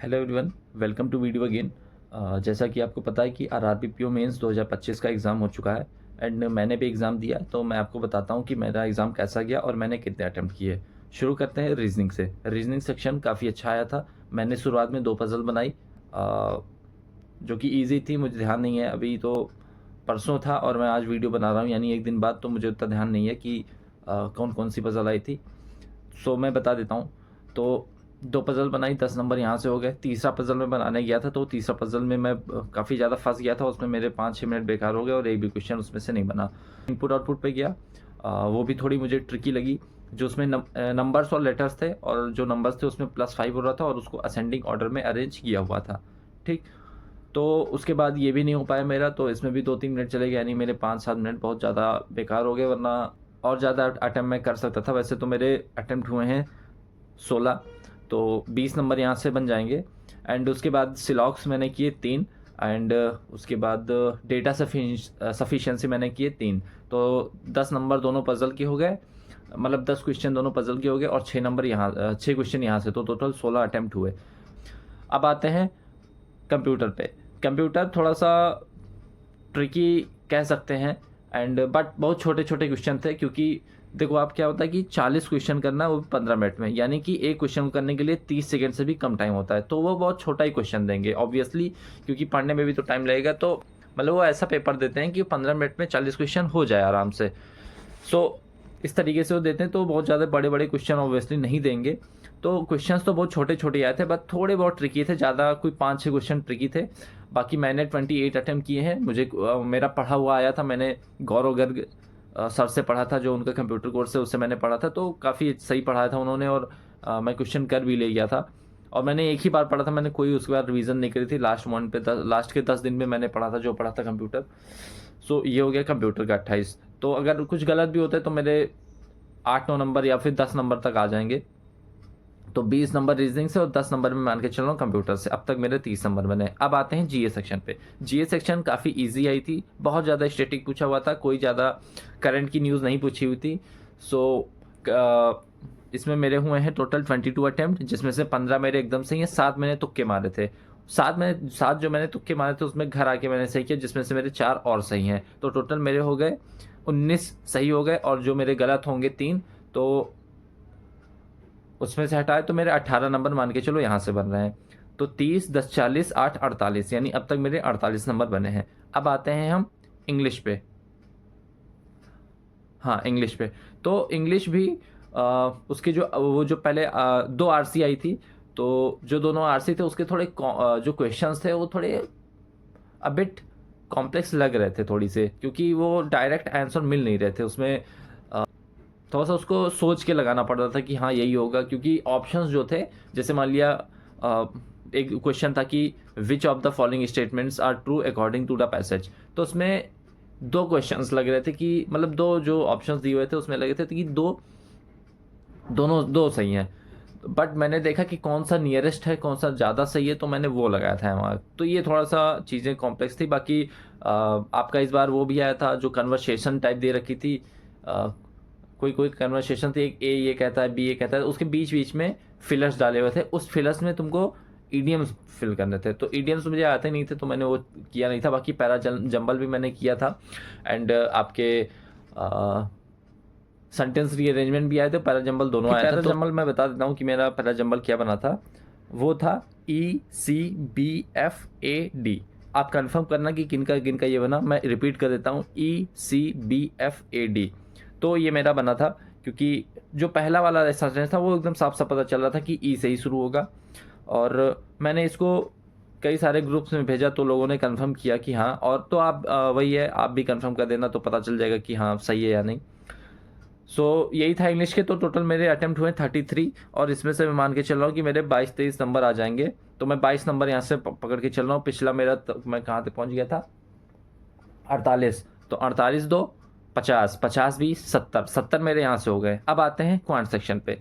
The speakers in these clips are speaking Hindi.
Hello everyone, welcome to video again. जैसा कि आपको पता है कि आरआरबी पीओ मेंस 2025 का एग्ज़ाम हो चुका है एंड मैंने भी एग्ज़ाम दिया। तो मैं आपको बताता हूँ कि मेरा एग्ज़ाम कैसा गया और मैंने कितने अटैम्प्ट किए। शुरू करते हैं रीजनिंग से। रीजनिंग सेक्शन काफ़ी अच्छा आया था। मैंने शुरुआत में 2 पज़ल बनाई, जो कि ईज़ी थी। मुझे ध्यान नहीं है, अभी तो परसों था और मैं आज वीडियो बना रहा हूँ यानी 1 दिन बाद, तो मुझे उतना ध्यान नहीं है कि कौन-कौन सी पज़ल आई थी। सो मैं बता देता हूँ। तो 2 पज़ल बनाई, 10 नंबर यहाँ से हो गए। तीसरा पज़ल मैं बनाने गया था, तो तीसरा पज़ल में मैं काफ़ी ज़्यादा फँस गया था। उसमें मेरे 5-6 मिनट बेकार हो गए और एक भी क्वेश्चन उसमें से नहीं बना। इनपुट-आउटपुट पे गया, वो भी थोड़ी मुझे ट्रिकी लगी। जो उसमें नंबर्स और लेटर्स थे और जो नंबर्स थे उसमें +5 हो रहा था और उसको असेंडिंग ऑर्डर में अरेंज किया हुआ था। ठीक? तो उसके बाद ये भी नहीं हो पाया मेरा, तो इसमें भी 2-3 मिनट चले गए, यानी मेरे 5-7 मिनट बहुत ज़्यादा बेकार हो गए, वरना और ज़्यादा अटेम्प्ट मैं कर सकता था। वैसे तो मेरे अटेम्प्ट हुए हैं 16, तो 20 नंबर यहाँ से बन जाएँगे। एंड उसके बाद सिलॉक्स मैंने किए 3 एंड उसके बाद डेटा सफिशिएंसी मैंने किए 3। तो 10 नंबर दोनों पज़ल के हो गए, मतलब 10 क्वेश्चन दोनों पज़ल के हो गए और 6 नंबर यहाँ 6 क्वेश्चन यहाँ से, तो टोटल 16 अटेम्प्ट हुए। अब आते हैं कंप्यूटर पे। कंप्यूटर थोड़ा-सा ट्रिकी कह सकते हैं एंड बट बहुत छोटे-छोटे क्वेश्चन थे, क्योंकि देखो आप क्या होता है कि 40 क्वेश्चन करना है वो भी 15 मिनट में, यानी कि एक क्वेश्चन करने के लिए 30 सेकंड से भी कम टाइम होता है। तो वो बहुत छोटा ही क्वेश्चन देंगे ऑब्वियसली, क्योंकि पढ़ने में भी तो टाइम लगेगा। तो मतलब वो ऐसा पेपर देते हैं कि 15 मिनट में 40 क्वेश्चन हो जाए आराम से। सो इस तरीके से वो देते हैं, तो बहुत ज़्यादा बड़े-बड़े क्वेश्चन ऑब्वियसली नहीं देंगे। तो क्वेश्चंस तो बहुत छोटे-छोटे आए थे, बट थोड़े बहुत ट्रिकी थे, ज़्यादा कोई 5-6 क्वेश्चन ट्रिकी थे। बाकी मैंने 28 अटेम्प्ट किए हैं। मुझे मेरा पढ़ा हुआ आया था, मैंने गौरव गर्ग सर से पढ़ा था, जो उनका कंप्यूटर कोर्स है उससे मैंने पढ़ा था, तो काफ़ी सही पढ़ाया था उन्होंने और मैं क्वेश्चन कर भी ले गया था। और मैंने एक ही बार पढ़ा था, मैंने कोई उसके बाद रिवीजन नहीं करी थी। लास्ट के 10 दिन में मैंने पढ़ा था जो पढ़ा था कंप्यूटर। सो ये हो गया कंप्यूटर का 28। तो अगर कुछ गलत भी होता है तो मेरे 8-9 नंबर या फिर 10 नंबर तक आ जाएँगे। तो 20 नंबर रीजनिंग से और 10 नंबर में मान के चल रहा हूँ कंप्यूटर से। अब तक मेरे 30 नंबर बने। अब आते हैं जीए सेक्शन पे। जीए सेक्शन काफ़ी ईज़ी आई थी, बहुत ज़्यादा स्टैटिक पूछा हुआ था, कोई ज़्यादा करंट की न्यूज़ नहीं पूछी हुई थी। सो इसमें मेरे हुए हैं टोटल 22 अटेम्प्ट, जिसमें से 15 मेरे एकदम सही हैं, 7 मैंने तुक्के मारे थे। 7 जो मैंने तुक्के मारे थे उसमें घर आके मैंने सही किया, जिसमें से मेरे 4 और सही हैं। तो टोटल मेरे हो गए 19 सही हो गए, और जो मेरे गलत होंगे 3, तो उसमें से हटाए तो मेरे 18 नंबर मान के चलो यहाँ से बन रहे हैं। तो 30, 10, 40, 8, 48, यानी अब तक मेरे 48 नंबर बने हैं। अब आते हैं हम इंग्लिश पे। हाँ, इंग्लिश पे। तो इंग्लिश भी उसके जो वो जो पहले 2 आरसी आई थी, तो जो दोनों आरसी थे उसके थोड़े जो क्वेश्चंस थे वो थोड़े अ बिट कॉम्प्लेक्स लग रहे थे थोड़ी से, क्योंकि वो डायरेक्ट आंसर मिल नहीं रहे थे उसमें। थोड़ा-सा उसको सोच के लगाना पड़ रहा था कि हाँ, यही होगा, क्योंकि ऑप्शंस जो थे, जैसे मान लिया एक क्वेश्चन था कि which of the following statements are true according to the passage. तो उसमें 2 क्वेश्चंस लग रहे थे कि मतलब 2 जो ऑप्शंस दिए हुए थे उसमें लगे थे कि 2 दोनों 2 सही हैं। बट मैंने देखा कि कौन-सा नियरेस्ट है, कौन-सा ज़्यादा सही है, तो मैंने वो लगाया था वहाँ। तो ये थोड़ा-सा चीज़ें कॉम्प्लेक्स थी। बाकी आपका इस बार वो भी आया था जो कन्वर्सेशन टाइप दे रखी थी। कोई कन्वर्सेशन थी, एक ए ये कहता है, बी ये कहता है, उसके बीच-बीच में फिलर्स डाले हुए थे। उस फिलर्स में तुमको इडियम्स फिल करने थे। तो इडियम्स मुझे आते नहीं थे, तो मैंने वो किया नहीं था। बाकी जंबल भी मैंने किया था एंड आपके सेंटेंस रीअरेंजमेंट भी आए थे, पैरा जंबल दोनों आया था। पैरा जंबल मैं बता देता हूँ कि मेरा पैरा जंबल क्या बना था। वो था ECBFAD। आप कंफर्म करना कि किनका ये बना। मैं रिपीट कर देता हूँ, ECBFAD। तो ये मेरा बना था, क्योंकि जो पहला वाला सेंटेंस था वो एकदम साफ-साफ पता चल रहा था कि ई से ही शुरू होगा। और मैंने इसको कई सारे ग्रुप्स में भेजा, तो लोगों ने कंफर्म किया कि हाँ। और तो आप वही है, आप भी कंफर्म कर देना, तो पता चल जाएगा कि हाँ सही है या नहीं। सो यही था इंग्लिश के। तो टोटल मेरे अटेम्प्ट हुए 33, और इसमें से मैं मान के चल रहा हूँ कि मेरे 22-23 नंबर आ जाएंगे। तो मैं 22 नंबर यहाँ से पकड़ के चल रहा हूँ। पिछला मेरा मैं कहाँ तक पहुँच गया था, 48। तो 48 2 50, 50 20 70, 70 मेरे यहाँ से हो गए। अब आते हैं क्वांट सेक्शन पे।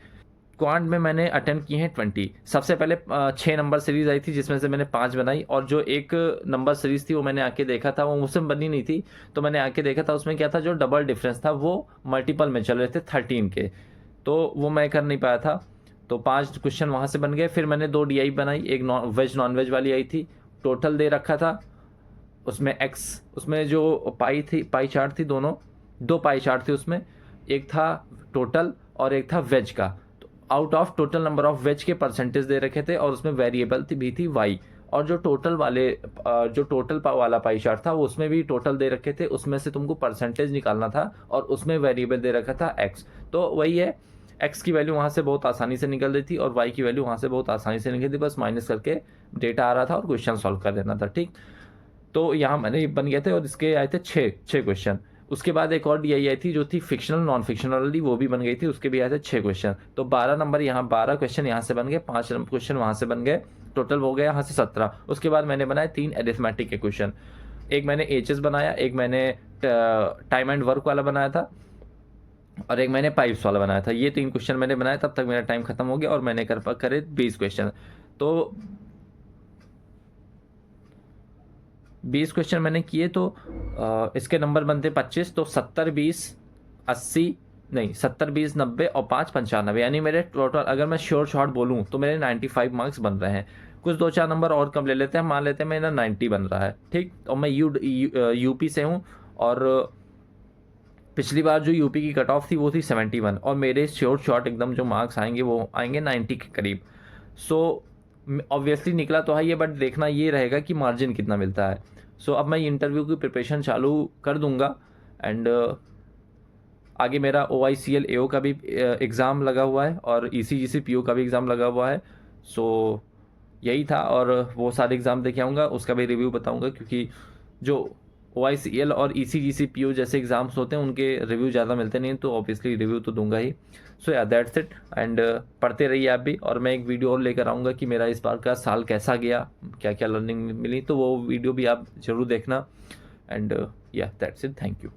क्वांट में मैंने अटेम्प्ट किए हैं 20। सबसे पहले 6 नंबर सीरीज़ आई थी, जिसमें से मैंने 5 बनाई, और जो एक नंबर सीरीज़ थी वो मैंने आके देखा था, वो मुझसे बनी नहीं थी। तो मैंने आके देखा था, उसमें क्या था, जो डबल डिफरेंस था वो मल्टीपल में चल रहे थे 13 के, तो वो मैं कर नहीं पाया था। तो 5 क्वेश्चन वहाँ से बन गए। फिर मैंने 2 DI बनाई, एक नॉन वेज वाली आई थी, टोटल दे रखा था उसमें x, उसमें जो पाई चार्ट थी, दोनों 2 पाई चार्ट थे उसमें, एक था टोटल और एक था वेज का। तो out of total number of ways के परसेंटेज दे रखे थे और उसमें वेरिएबल भी थी y। और जो टोटल वाला पाई चार्ट था वो उसमें भी टोटल दे रखे थे, उसमें से तुमको परसेंटेज निकालना था और उसमें वेरिएबल दे रखा था x। तो वही है, x की वैल्यू वहाँ से बहुत आसानी से निकल रही थी और y की वैल्यू वहाँ से बहुत आसानी से निकल थी, बस माइनस करके डेटा आ रहा था और क्वेश्चन सॉल्व कर देना था। ठीक, तो यहाँ मैंने बन गए थे और इसके आए थे 6 क्वेश्चन। उसके बाद एक और DI आई थी जो थी फिक्शनल नॉन फिक्शनल वाली, वो भी बन गई थी, उसके भी आए थे 6 क्वेश्चन। तो 12 नंबर यहाँ, 12 क्वेश्चन यहाँ से बन गए, 5 क्वेश्चन वहाँ से बन गए, टोटल हो गया यहाँ से 17। उसके बाद मैंने बनाए 3 एरिथमेटिक के क्वेश्चन, एक मैंने HS बनाया, एक मैंने टाइम एंड वर्क वाला बनाया था और एक मैंने पाइप्स वाला बनाया था। ये 3 क्वेश्चन मैंने बनाए, तब तक मेरा टाइम खत्म हो गया और मैंने करे 20 क्वेश्चन। तो 20 क्वेश्चन मैंने किए, तो इसके नंबर बनते 25, तो 70 20 80 नहीं 70 20 90 और 5 95, यानी मेरे टोटल अगर मैं शॉर्ट बोलूँ तो मेरे 95 मार्क्स बन रहे हैं। कुछ 2-4 नंबर और कम ले लेते हैं, मान लेते हैं मेरा 90 बन रहा है। ठीक, और मैं यूपी से हूँ और पिछली बार जो यूपी की कट ऑफ थी वो थी 71 और मेरे शॉर्ट एकदम जो मार्क्स आएंगे वो आएंगे 90 के करीब। सो ऑब्वियसली निकला तो है ये, बट देखना ये रहेगा कि मार्जिन कितना मिलता है। सो अब मैं इंटरव्यू की प्रिपरेशन चालू कर दूंगा एंड आगे मेरा OICL AO का भी एग्ज़ाम लगा हुआ है और ECGC PO का भी एग्ज़ाम लगा हुआ है। सो यही था, और वो सारे एग्ज़ाम देखे आऊँगा, उसका भी रिव्यू बताऊँगा, क्योंकि जो OICL और ECGC PO जैसे एग्ज़ाम्स होते हैं उनके रिव्यू ज़्यादा मिलते नहीं, तो ऑब्वियसली रिव्यू तो दूंगा ही। सो या दैट्स इट, एंड पढ़ते रहिए आप भी, और मैं एक वीडियो और लेकर आऊँगा कि मेरा इस बार का साल कैसा गया, क्या क्या लर्निंग मिली, तो वो वीडियो भी आप ज़रूर देखना। एंड या दैट्स इट, थैंक यू।